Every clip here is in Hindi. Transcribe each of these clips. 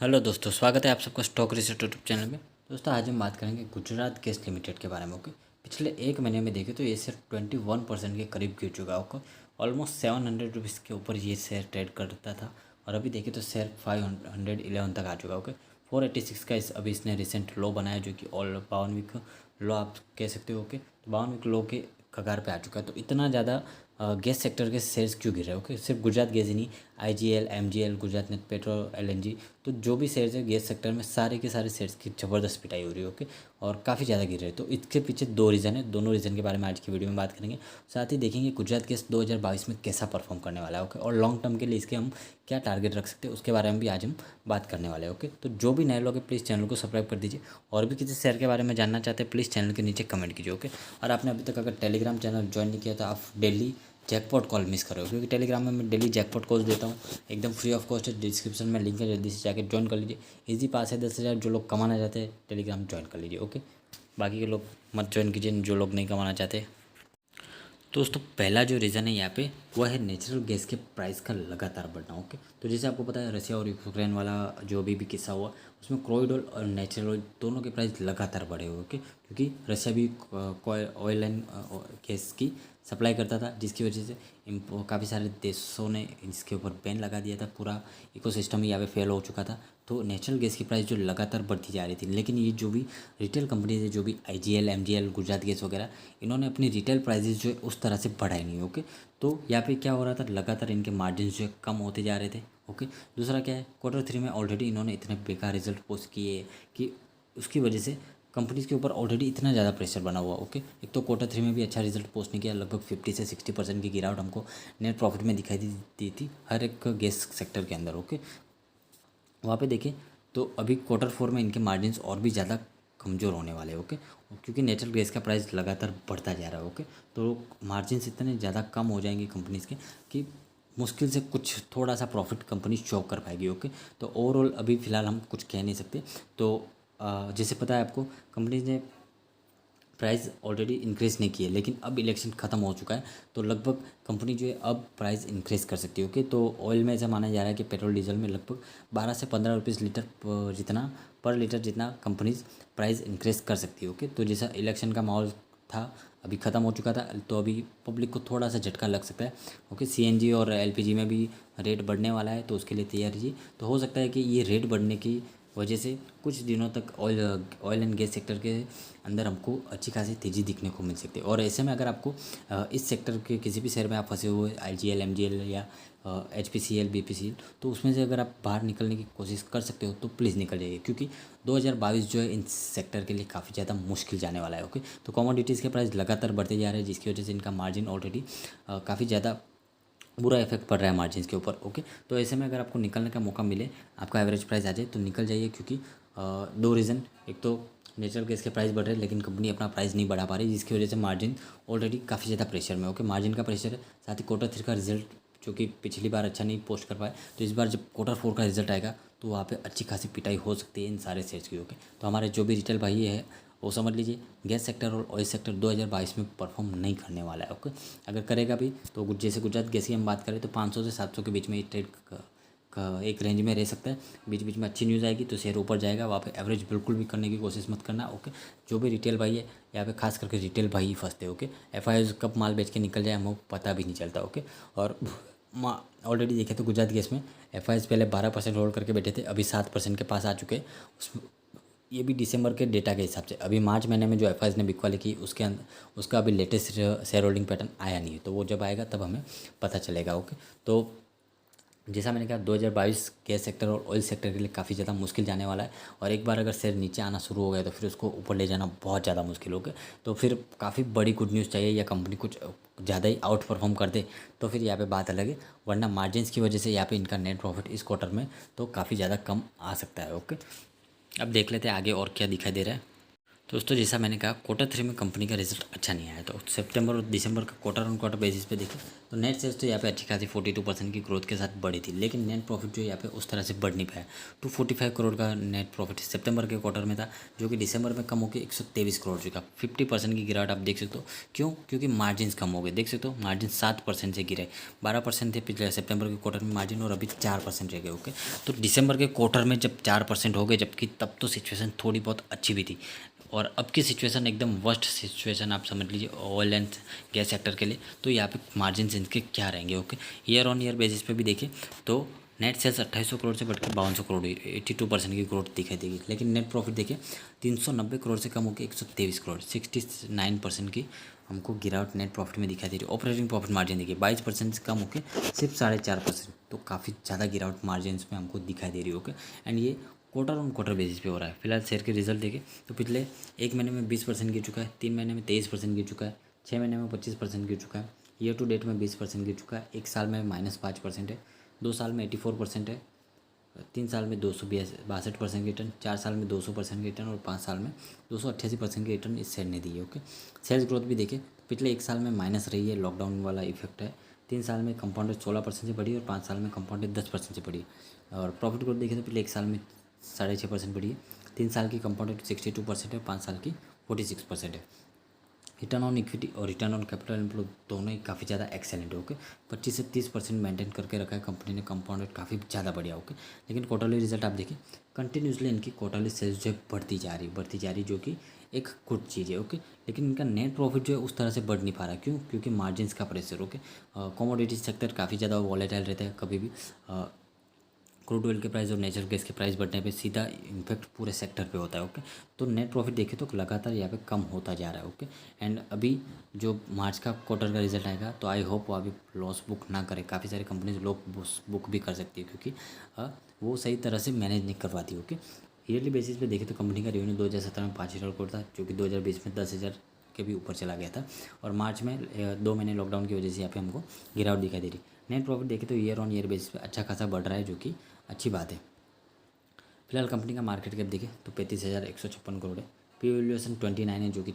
हेलो दोस्तों, स्वागत है आप सबका स्टॉक रिसर्च यूट्यूब चैनल में। दोस्तों आज हम बात करेंगे गुजरात गैस लिमिटेड के बारे में। ओके, पिछले एक महीने में देखें तो ये शेयर 21% के करीब गिर चुका है। ओके, ऑलमोस्ट 700 रुपीज़ के ऊपर ये शेयर ट्रेड करता था और अभी देखें तो शेयर 511 तक आ चुका है। ओके, 486 का अभी इसने रिसेंट लो बनाया, जो कि ऑल 52 वीक लो आप कह सकते हो। ओके, तो 52 वीक लो के कगार पे आ चुका है। तो इतना ज़्यादा गैस सेक्टर के शेयर्स क्यों गिर रहे हैं? ओके, सिर्फ गुजरात गैस ही नहीं, IGL, MGL, Gujarat net petrol, LNG, तो जो भी शेयर्स है गैस सेक्टर में सारे के सारे शेयर्स की ज़बरदस्त पिटाई हो रही है। ओके, और काफ़ी ज़्यादा गिर रहे हैं। तो इसके पीछे दो रीज़न है, दोनों रीज़न के बारे में आज की वीडियो में बात करेंगे। साथ ही देखेंगे गुजरात गैस 2022 में कैसा परफॉर्म करने वाला है। ओके, और लॉन्ग टर्म के लिए इसके हम क्या टारगेट रख सकते हैं उसके बारे में भी आज हम बात करने वाले हैं। ओके, तो जो भी नए लोग हैं प्लीज़ चैनल को सब्सक्राइब कर दीजिए, और भी किसी शेयर के बारे में जानना चाहते हैं प्लीज़ चैनल के नीचे कमेंट कीजिए। ओके, और आपने अभी तक अगर टेलीग्राम चैनल ज्वाइन नहीं किया तो आप डेली जैकपॉट कॉल मिस करो, क्योंकि टेलीग्राम में मैं डेली जैकपॉट कॉल्स देता हूँ, एकदम फ्री ऑफ कॉस्ट है। डिस्क्रिप्शन में लिंक है, जल्दी से जाकर ज्वाइन कर लीजिए। इजी पास है 10,000। जो लोग कमाना चाहते हैं टेलीग्राम ज्वाइन कर लीजिए। ओके, बाकी के लोग मत ज्वाइन कीजिए जो लोग नहीं कमाना चाहते। दोस्तों पहला जो रीज़न है यहाँ पे वो है नेचुरल गैस के प्राइस का लगातार बढ़ना। ओके, तो जैसे आपको पता है रसिया और यूक्रेन वाला जो अभी भी किस्सा हुआ, उसमें क्रूड ऑयल और नेचुरल ऑयल दोनों के प्राइस लगातार बढ़े हुए। ओके, क्योंकि रसिया भी ऑयल एंड गैस की सप्लाई करता था, जिसकी वजह से काफ़ी सारे देशों ने इसके ऊपर बैन लगा दिया था। पूरा इकोसिस्टम ही यहाँ पे फेल हो चुका था। तो नेचुरल गैस की प्राइस जो लगातार बढ़ती जा रही थी, लेकिन ये जो भी रिटेल कंपनीज है, जो भी आईजीएल, एमजीएल, गुजरात गैस वगैरह, इन्होंने अपनी रिटेल प्राइजेस जो है उस तरह से बढ़ाई नहीं। ओके, तो यहाँ पे क्या हो रहा था, लगातार इनके मार्जिन जो है कम होते जा रहे थे। ओके, दूसरा क्या है, Q3 में ऑलरेडी इन्होंने इतने बेकार रिजल्ट पोस्ट किए कि उसकी वजह से कंपनीज के ऊपर ऑलरेडी इतना ज़्यादा प्रेशर बना हुआ। ओके, एक तो Q3 में भी अच्छा रिजल्ट पोस्ट नहीं किया, लगभग 50 से 60% की गिरावट हमको नेट प्रॉफिट में दिखाई दी थी हर एक गैस सेक्टर के अंदर। ओके, वहाँ पे देखें तो अभी Q4 में इनके मार्जिन्स और भी ज़्यादा कमज़ोर होने वाले हैं। ओके, क्योंकि नेचुरल गैस का प्राइस लगातार बढ़ता जा रहा है। ओके, तो मार्जिन्स इतने ज़्यादा कम हो जाएंगे कंपनीज़ के कि मुश्किल से कुछ थोड़ा सा प्रॉफिट कंपनी शो कर पाएगी। ओके, तो ओवरऑल अभी फ़िलहाल हम कुछ कह नहीं सकते। तो जैसे पता है आपको, कंपनीज ने प्राइस ऑलरेडी इंक्रीज़ नहीं किए, लेकिन अब इलेक्शन ख़त्म हो चुका है तो लगभग कंपनी जो है अब प्राइस इंक्रीज़ कर सकती है। ओके, तो ऑयल में ऐसा माना जा रहा है कि पेट्रोल डीजल में लगभग 12 से 15 रुपीज़ लीटर जितना पर लीटर जितना कंपनीज प्राइस इंक्रीज़ कर सकती है। ओके, तो जैसा इलेक्शन का माहौल था अभी ख़त्म हो चुका था, तो अभी पब्लिक को थोड़ा सा झटका लग सकता है। ओके, सीएनजी और एलपीजी में भी रेट बढ़ने वाला है, तो उसके लिए तैयार रहिए। तो हो सकता है कि ये रेट बढ़ने की वजह से कुछ दिनों तक ऑयल एंड गैस सेक्टर के अंदर हमको अच्छी खासी तेज़ी दिखने को मिल सकती है। और ऐसे में अगर आपको इस सेक्टर के किसी भी शेयर में आप फंसे हुए, आईजीएल, एमजीएल या एचपीसीएल, बीपीसीएल, तो उसमें से अगर आप बाहर निकलने की कोशिश कर सकते हो तो प्लीज़ निकल जाइए, क्योंकि 2022 जो है इन सेक्टर के लिए काफ़ी ज़्यादा मुश्किल जाने वाला है। ओके, तो कमोडिटीज़ के प्राइस लगातार बढ़ते जा रहे हैं, जिसकी वजह से इनका मार्जिन ऑलरेडी काफ़ी ज़्यादा बुरा इफेक्ट पड़ रहा है मार्जिन के ऊपर। ओके, तो ऐसे में अगर आपको निकलने का मौका मिले, आपका एवरेज प्राइस आ जाए तो निकल जाइए, क्योंकि दो रीज़न, एक तो नेचुरल गैस के प्राइस बढ़ रहे हैं लेकिन कंपनी अपना प्राइस नहीं बढ़ा पा रही, जिसकी वजह से मार्जिन ऑलरेडी काफ़ी ज़्यादा प्रेशर में। ओके, मार्जिन का प्रेशर है, साथ ही Q3 का रिजल्ट जो कि पिछली बार अच्छा नहीं पोस्ट कर पाए, तो इस बार जब Q4 का रिजल्ट आएगा तो वहाँ पे अच्छी खासी पिटाई हो सकती है इन सारे शेयर्स की। ओके, तो हमारे जो भी रिटेल भाई है वो समझ लीजिए, गैस सेक्टर और ऑयल सेक्टर 2022 में परफॉर्म नहीं करने वाला है। ओके, अगर करेगा भी तो जैसे गुजरात गैस की हम बात करें तो 500 से 700 के बीच में ये ट्रेड का एक रेंज में रह सकता है। बीच बीच में अच्छी न्यूज़ आएगी तो शेयर ऊपर जाएगा, वहाँ पे एवरेज बिल्कुल भी करने की कोशिश मत करना। ओके, जो भी रिटेल भाई है यहाँ पे खास करके रिटेल भाई ही फंसते हैं। ओके, एफआईआई कब माल बेच के निकल जाए हमको पता भी नहीं चलता। ओके, और ऑलरेडी देखे तो गुजरात गैस में एफआईआई पहले 12% होल्ड करके बैठे थे, अभी 7% के पास आ चुके हैं। उसमें ये भी दिसंबर के डेटा के हिसाब से, अभी मार्च महीने में जो एफआईआई ने बिकवाली की उसके अंदर उसका अभी लेटेस्ट शेयर होल्डिंग पैटर्न आया नहीं है, तो वो जब आएगा तब हमें पता चलेगा। ओके, तो जैसा मैंने कहा 2022 गैस सेक्टर और ऑयल सेक्टर के लिए काफ़ी ज़्यादा मुश्किल जाने वाला है, और एक बार अगर शेयर नीचे आना शुरू हो गया तो फिर उसको ऊपर ले जाना बहुत ज़्यादा मुश्किल हो गया। तो फिर काफ़ी बड़ी गुड न्यूज़ चाहिए या कंपनी कुछ ज़्यादा ही आउट परफॉर्म कर दे तो फिर यहाँ पे बात अलग है, वरना मार्जिन्स की वजह से यहाँ पे इनका नेट प्रॉफिट इस क्वार्टर में तो काफ़ी ज़्यादा कम आ सकता है। ओके, अब देख लेते हैं आगे और क्या दिखाई दे रहा है। दोस्तों जैसा मैंने कहा Q3 में कंपनी का रिजल्ट अच्छा नहीं आया, तो सितंबर और दिसंबर का क्वार्टर ऑन क्वार्टर बेसिस पे देखें तो नेट सेल्स तो यहाँ पे अच्छी खासी 42% की ग्रोथ के साथ बढ़ी थी, लेकिन नेट प्रॉफिट जो यहाँ पे उस तरह से बढ़ नहीं पाया। 245 करोड़ का नेट प्रॉफिट सितंबर के क्वार्टर में था, जो कि दिसंबर में कम होकर 123 करोड़ चुका। 50% की गिरावट आप देख सकते हो। क्यों? क्योंकि मार्जिन कम हो गए। देख सकते हो मार्जिन 7% से गिरे। 12% थे पिछले सितंबर के क्वार्टर में मार्जिन, और अभी 4% रह गए। ओके, तो दिसंबर के क्वार्टर में जब 4% हो गए, जबकि तब तो सिचुएशन थोड़ी बहुत अच्छी भी थी, और अब की सिचुएशन एकदम वर्स्ट सिचुएशन आप समझ लीजिए ऑयल एंड गैस सेक्टर के लिए। तो यहाँ पे मार्जिन इनके क्या रहेंगे? Okay, year on year basis पे भी देखें तो नेट सेल्स 2800 करोड़ से बढ़ के 5200 करोड़, 82% की ग्रोथ दिखाई देगी। लेकिन नेट प्रॉफिट देखिए 390 करोड़ से कम होकर 123 करोड़, 69% की हमको गिरावट नेट प्रॉफिट में दिखाई दे रही है। ऑपरेटिंग प्रॉफिट मार्जिन देखिए 22% से कम होकर सिर्फ 4.5%, तो काफ़ी ज़्यादा गिरावट मार्जिन में हमको दिखाई दे रही है। ओके, एंड ये क्वार्टर ऑन क्वार्टर बेसिस पे हो रहा है। फिलहाल शेयर के रिजल्ट देखें तो पिछले एक महीने में 20% गिर चुका है, 3 महीने में 23% गिर चुका है, 6 महीने में 25% गिर चुका है, ईयर टू डेट में 20% गिर चुका है, 1 साल में -5% है, 2 साल में 84% है, 3 साल में 262% की रिटर्न, 4 साल में 200% की रिटर्न, और 5 साल में 288% की रिटर्न इस शेयर ने दी है। ओके, सेल्स ग्रोथ भी देखें तो पिछले 1 साल में माइनस रही है, लॉकडाउन वाला इफेक्ट है। 3 साल में कंपाउंडेड 16% से बढ़ी, और 5 साल में कंपाउंडेड 10% से बढ़ी। और प्रॉफिट ग्रोथ देखें तो पिछले 1 साल में 6.5% बढ़ी है, 3 साल की कंपाउंडेड 62% है, 5 साल की 46% है। रिटर्न ऑन इक्विटी और रिटर्न ऑन कैपिटल एम्प्लॉय दोनों ही काफ़ी ज़्यादा एक्सेलेंट है। ओके, 25 से 30% मेंटेन करके रखा है कंपनी ने, कंपाउंडेड काफ़ी ज़्यादा बढ़िया। ओके, लेकिन क्वार्टरली रिजल्ट आप देखिए कंटिन्यूसली इनकी क्वार्टरली सेल्स जो है बढ़ती जा रही, जो कि एक गुड चीज़ है। ओके, लेकिन इनका नेट प्रॉफिट जो है उस तरह से बढ़ नहीं पा रहा। क्यों? क्योंकि मार्जिन का प्रेशर। ओके, कमोडिटी सेक्टर काफ़ी ज़्यादा वॉलेटाइल रहता है, कभी भी क्रूड ऑयल के प्राइस और नेचुरल गैस के प्राइस बढ़ने पे सीधा इम्पैक्ट पूरे सेक्टर पे होता है। ओके, तो नेट प्रॉफिट देखें तो लगातार यहाँ पे कम होता जा रहा है। ओके, एंड अभी जो मार्च का क्वार्टर का रिजल्ट आएगा तो आई होप वो अभी लॉस बुक ना करे। काफ़ी सारी कंपनीज लॉस बुक भी कर सकती है, क्योंकि वो सही तरह से मैनेज नहीं कर पाती। ओके, ईयरली बेसिस पे देखें तो कंपनी का रेवेन्यू 2017 में 5,000 करोड़ था, जो कि 2020 में 10,000 के भी ऊपर चला गया था, और मार्च में 2 महीने लॉकडाउन की वजह से यहाँ पे हमको गिरावट दिखाई दे रही। नेट प्रॉफिट देखें तो ईयर ऑन ईयर बेसिस पे अच्छा खासा बढ़ रहा है, जो कि अच्छी बात है। फिलहाल कंपनी का मार्केट कैप देखें तो 35,156 करोड़ है, पी वैल्यूएशन 29 है, जो कि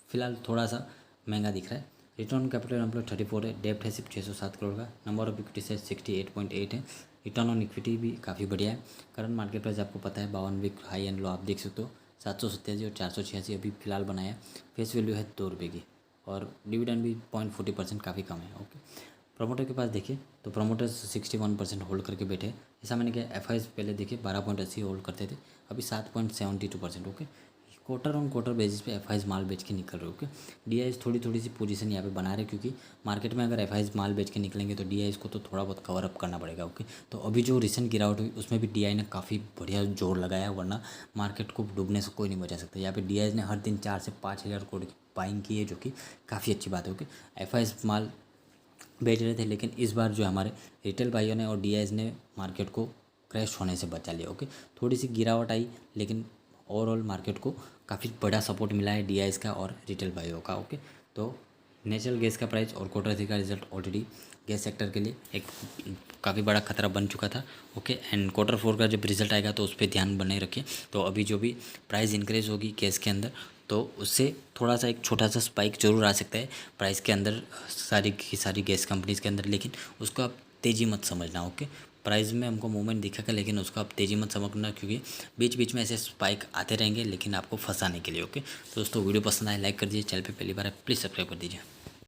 फिलहाल थोड़ा सा महंगा दिख रहा है। रिटर्न ऑन कैपिटल एम्प्लॉय 34 है, डेप्ट है सिर्फ 607 करोड़ का, नंबर ऑफ इक्विटी से 68.8 है, रिटर्न ऑन इक्विटी भी काफ़ी बढ़िया है। करंट मार्केट प्राइस आपको पता है 52 वीक हाई एंड लो आप देख सकते हो, 787 और 486 अभी फिलहाल बनाया है। फेस वैल्यू है 2 रुपये की, और डिविडेंड भी 0.40% काफ़ी कम है। ओके, प्रमोटर के पास देखिए तो प्रमोटर्स 61% होल्ड करके बैठे। जैसा मैंने कहा एफ पहले देखिए 12.80 होल्ड करते थे, अभी 7.72%। Okay, quarter on quarter basis पे एफ माल बेच के निकल रहे। ओके, डी थोड़ी सी पोजीशन यहाँ पे बना रहे, क्योंकि मार्केट में अगर एफ माल बेच के निकलेंगे तो डी को तो थोड़ा बहुत कवर अप करना पड़ेगा। ओके, तो अभी जो रिसेंट गिरावट हुई उसमें भी डी ने काफ़ी बढ़िया जोर लगाया, वरना मार्केट को डूबने से कोई नहीं बचा सकता। यहाँ पे डी ने हर दिन 4 से 5,000 करोड़ की बाइंग की है, जो कि काफ़ी अच्छी बात है। ओके, एफ माल बेच रहे थे, लेकिन इस बार जो हमारे रिटेल भाइयों ने और डी ने मार्केट को क्रैश होने से बचा लिया। ओके, थोड़ी सी गिरावट आई, लेकिन ओवरऑल मार्केट को काफ़ी बड़ा सपोर्ट मिला है डी का और रिटेल भाइयों का। ओके, तो नेचुरल गैस का प्राइस और Q3 का रिजल्ट ऑलरेडी गैस सेक्टर के लिए एक काफ़ी बड़ा खतरा बन चुका था। ओके, एंड Q4 का जब रिजल्ट आएगा तो उस पर ध्यान बनाए रखिए। तो अभी जो भी प्राइस इंक्रीज होगी गैस के अंदर, तो उससे थोड़ा सा एक छोटा सा स्पाइक जरूर आ सकता है प्राइस के अंदर, सारी की सारी गैस कंपनीज़ के अंदर, लेकिन उसको आप तेज़ी मत समझना। ओके, प्राइस में हमको मूवमेंट दिखेगा, लेकिन उसको आप तेज़ी मत समझना, क्योंकि बीच बीच में ऐसे स्पाइक आते रहेंगे, लेकिन आपको फंसाने के लिए। ओके, तो दोस्तों वीडियो पसंद आए लाइक कर दीजिए, चैनल पे पहली बार है प्लीज़ सब्सक्राइब कर दीजिए।